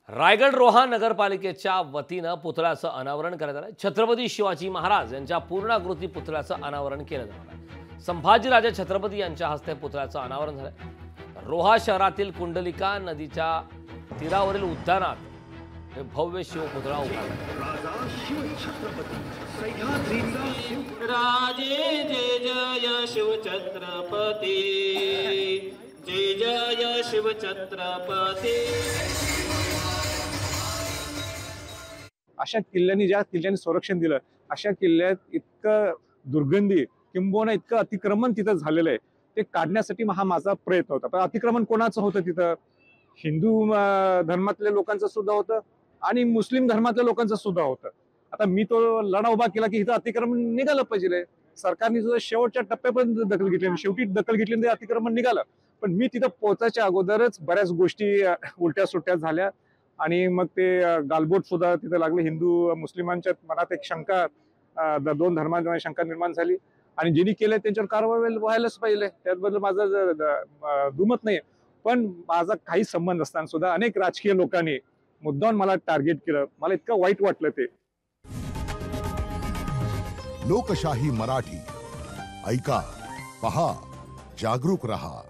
रायगड रोहा नगरपालिकेच्या वतीनं पुतळ्याचं अनावरण करण्यात आलं। छत्रपती शिवाजी महाराज यांच्या पूर्णाकृती पुतळ्याचं अनावरण केलं जाणार आहे। संभाजीराजे छत्रपती यांच्या हस्ते पुतळ्याचं अनावरण झालं। रोहा शहरातील कुंडलिका नदीच्या तीरावरील उद्यानात हे भव्य शिवपुतळा उभारला। राजे जय जय शिव छत्रपती, जय जय शिव छत्रपती। अशा किल्ल्यांनी ज्या किल्ल्यांनी संरक्षण दिलं अशा किल्ल्यात इतकं दुर्गंधी किंबहुना इतकं अतिक्रमण तिथं झालेलं आहे ते काढण्यासाठी हा माझा प्रयत्न होता। पण अतिक्रमण कोणाचं होतं तिथं? हिंदू धर्मातल्या लोकांचं सुद्धा होतं आणि मुस्लिम धर्मातल्या लोकांचं सुद्धा होतं। आता मी तो लढा उभा केला की इथं अतिक्रमण निघालं पाहिजे। सरकारने सुद्धा शेवटच्या टप्प्यापर्यंत दखल घेतली, शेवटी दखल घेतली ते अतिक्रमण निघालं। पण मी तिथं पोहोचायच्या अगोदरच बऱ्याच गोष्टी उलट्या सुट्या झाल्या आणि मग ते गालबोट सुद्धा तिथे लागले। हिंदू मुस्लिमांच्या मनात एक शंका, दोन धर्मांमध्ये शंका निर्माण झाली आणि ज्यांनी केलं त्यांच्यावर कारवाई व्हायलाच पाहिजे, त्याबद्दल माझं दुमत नाही। पण माझा काही संबंध असताना सुद्धा अनेक राजकीय लोकांनी मुद्दाम मला टार्गेट केलं, मला इतकं वाईट वाटलं ते। लोकशाही मराठी ऐका, पहा, जागरूक रहा।